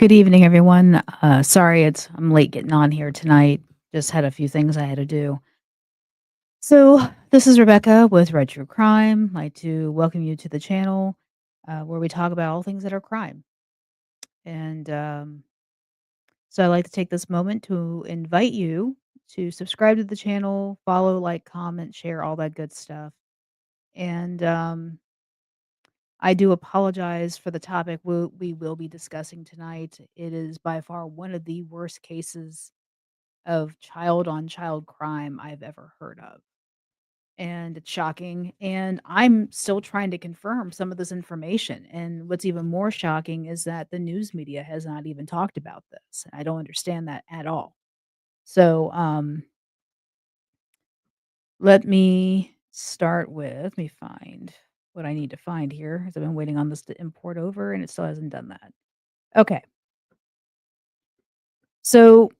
Good evening, everyone. Sorry, I'm late getting on here tonight. Just had a few things I had to do. So, this is Rebecca with Red True Crime. I'd like to welcome you to the channel where we talk about all things that are crime. And so, I'd like to take this moment to invite you to subscribe to the channel, follow, like, comment, share, all that good stuff. And I do apologize for the topic we will be discussing tonight. It is by far one of the worst cases of child on child crime I've ever heard of. And it's shocking. And I'm still trying to confirm some of this information. And what's even more shocking is that the news media has not even talked about this. I don't understand that at all. So let me start with, let me find what I need to find here because I've been waiting on this to import over and it still hasn't done that. Okay. So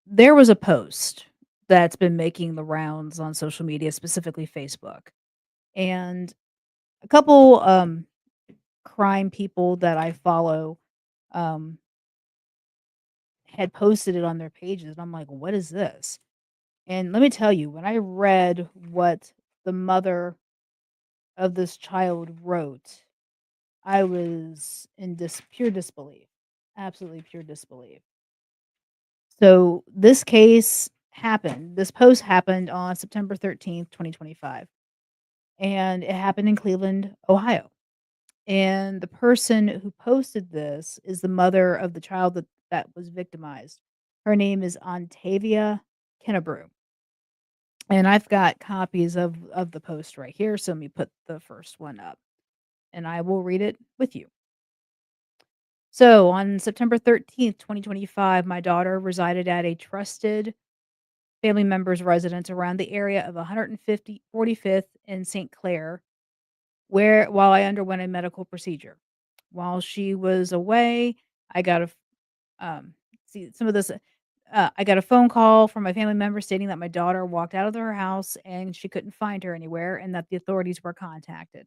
there was a post that's been making the rounds on social media, specifically Facebook. And a couple crime people that I follow um had posted it on their pages and I'm like, "What is this?" And let me tell you, when I read what the mother of this child wrote, I was in pure disbelief. Absolutely pure disbelief. So this case happened. This post happened on September 13th, 2025, and it happened in Cleveland, Ohio. And the person who posted this is the mother of the child that was victimized. Her name is Ontavia Kennebrew. And I've got copies of the post right here. So let me put the first one up and I will read it with you. So on September 13th, 2025, my daughter resided at a trusted family member's residence around the area of 150 45th in St. Clair, where while I underwent a medical procedure. While she was away, I got a see some of this. I got a phone call from my family member stating that my daughter walked out of her house and she couldn't find her anywhere, and that the authorities were contacted.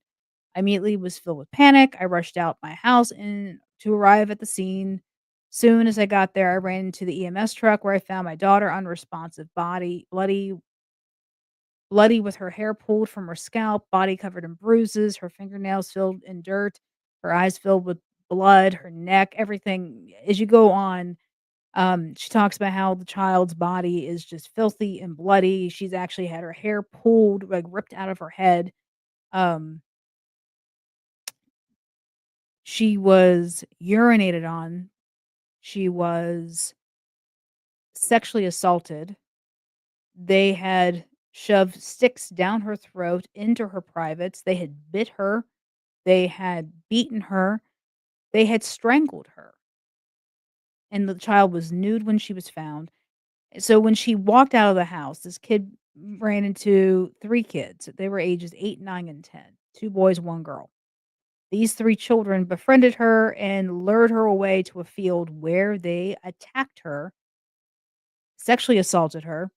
I immediately was filled with panic. I rushed out my house and to arrive at the scene. Soon as I got there, I ran into the EMS truck where I found my daughter unresponsive, body bloody with her hair pulled from her scalp, body covered in bruises, her fingernails filled in dirt, her eyes filled with blood, her neck, everything. As you go on, she talks about how the child's body is just filthy and bloody. She's actually had her hair pulled, like ripped out of her head. Um, she was urinated on. She was sexually assaulted. They had shoved sticks down her throat into her privates. They had bit her. They had beaten her. They had strangled her. And the child was nude when she was found. So when she walked out of the house, this kid ran into 3 kids. They were ages 8, 9, and 10. 2 boys, 1 girl. These 3 children befriended her and lured her away to a field where they attacked her, sexually assaulted her,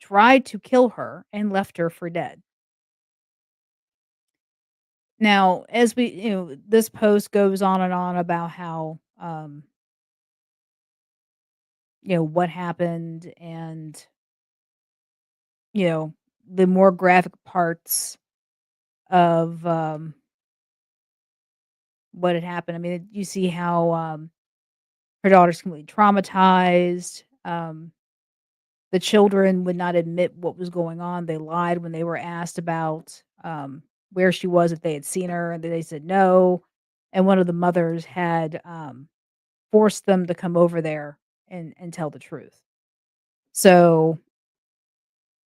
tried to kill her, and left her for dead. Now, as this post goes on and on about how, what happened and, you know, the more graphic parts of, what had happened. I mean, you see how, her daughter's completely traumatized. The children would not admit what was going on. They lied when they were asked about, where she was, if they had seen her, and they said no. And one of the mothers had, forced them to come over there and tell the truth. So,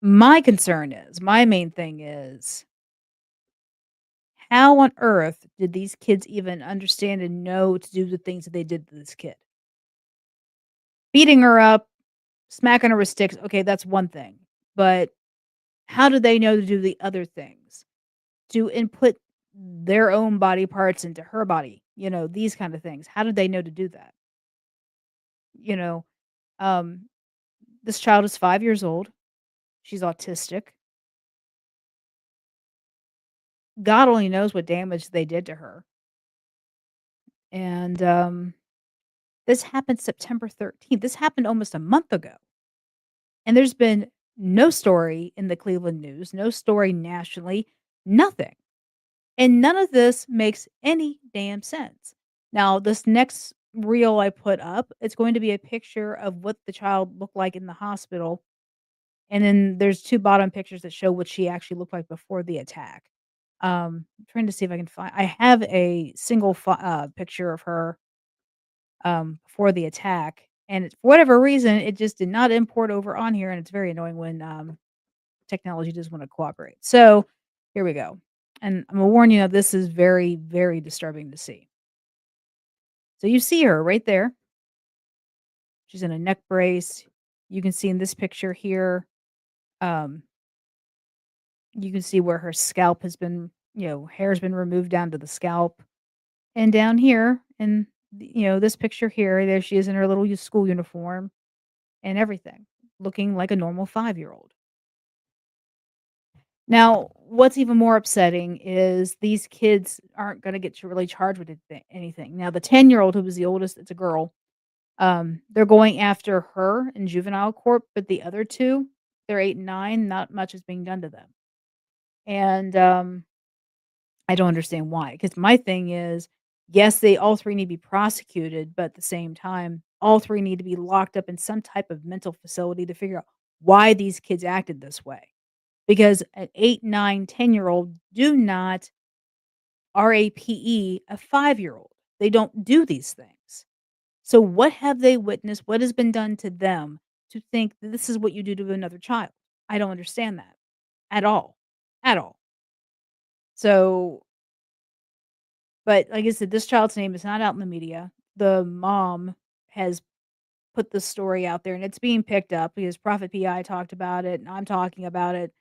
my main thing is, how on earth did these kids even understand and know to do the things that they did to this kid? Beating her up, smacking her with sticks, okay, that's one thing, but how do they know to do the other things? To input their own body parts into her body, these kind of things. How did they know to do that? You know, um, this child is 5 years old. She's autistic. God only knows what damage they did to her. And, This happened September 13th. This happened almost a month ago, and there's been no story in the Cleveland News, no story nationally, nothing. And none of this makes any damn sense. Now, this next reel I put up, it's going to be a picture of what the child looked like in the hospital, and then there's 2 bottom pictures that show what she actually looked like before the attack. I'm trying to see if I can find I have a single picture of her, before the attack, and it's for whatever reason, it just did not import over on here, and it's very annoying when, technology doesn't wanna cooperate. So, here we go, and Imma warn you, this is very, very disturbing to see. So you see her right there. She's in a neck brace. You can see in this picture here, um, you can see where her scalp has been, hair's been removed down to the scalp. And down here in, this picture here, there she is in her little school uniform and everything, looking like a normal 5-year-old. Now, what's even more upsetting is these kids aren't going to get really charged with anything. Now, the 10-year-old who was the oldest, it's a girl. They're going after her in juvenile court, but the other 2, they're 8 and 9, not much is being done to them. And, I don't understand why. Because my thing is, yes, they all 3 need to be prosecuted, but at the same time, all 3 need to be locked up in some type of mental facility to figure out why these kids acted this way. Because an 8, 9, 10-year-old do not RAPE a 5-year-old. They don't do these things. So what have they witnessed? What has been done to them to think that this is what you do to another child? I don't understand that at all. At all. So, but like I said, this child's name is not out in the media. The mom has put the story out there and it's being picked up because Prophet PI talked about it and I'm talking about it.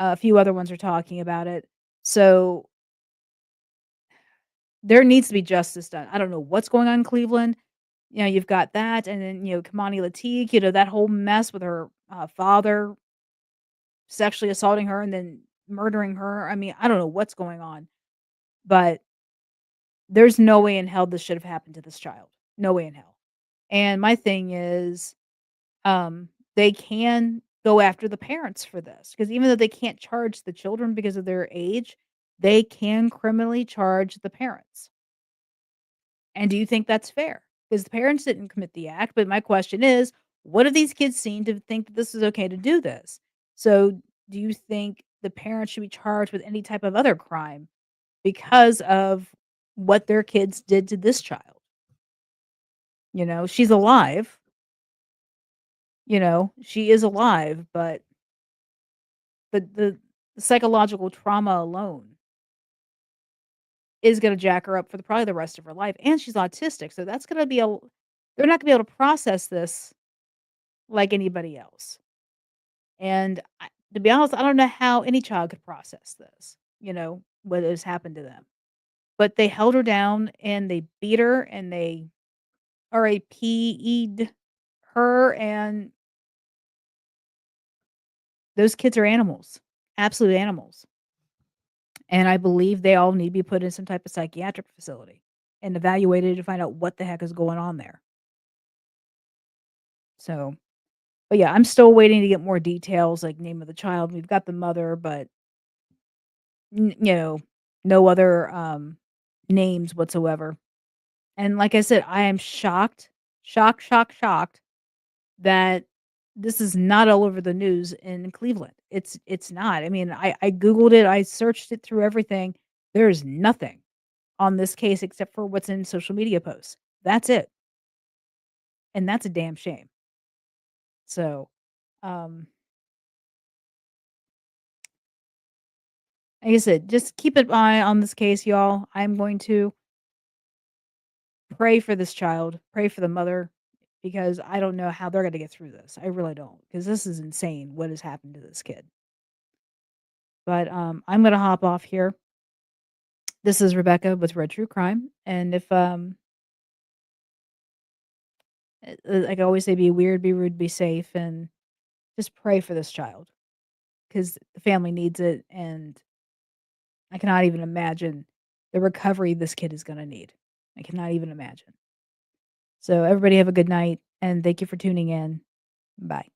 A few other ones are talking about it. So there needs to be justice done. I don't know what's going on in Cleveland. You've got that, and then, Kamani Lateef, that whole mess with her, father sexually assaulting her and then murdering her. I mean, I don't know what's going on, but there's no way in hell this should have happened to this child. No way in hell. And my thing is, they can go after the parents for this because even though they can't charge the children because of their age, they can criminally charge the parents. And do you think that's fair? Because the parents didn't commit the act, but my question is, what have these kids seen to think that this is okay to do this? So, do you think the parents should be charged with any type of other crime because of what their kids did to this child? She's alive, she is alive, but the psychological trauma alone is gonna jack her up for probably the rest of her life, and she's autistic, so that's gonna be a they're not gonna be able to process this like anybody else. And to be honest, I don't know how any child could process this, what has happened to them. But they held her down and they beat her and they RAPE'd her, and those kids are animals, absolute animals. And I believe they all need to be put in some type of psychiatric facility and evaluated to find out what the heck is going on there. So, but yeah, I'm still waiting to get more details, like name of the child. We've got the mother, but N no other, names whatsoever. And like I said, I am shocked, shocked, shocked, shocked that this is not all over the news in Cleveland. It's not. I mean, I Googled it, I searched it through everything. There's nothing on this case except for what's in social media posts. That's it, and that's a damn shame. So, um, like I said, just keep an eye on this case, y'all. I'm going to pray for this child, pray for the mother, because I don't know how they're gonna get through this. I really don't, because this is insane what has happened to this kid. But, I'm gonna hop off here. This is Rebecca with Red True Crime, and if, like I always say, be weird, be rude, be safe, and just pray for this child, because the family needs it, and I cannot even imagine the recovery this kid is gonna need. I cannot even imagine. So everybody have a good night, and thank you for tuning in. Bye.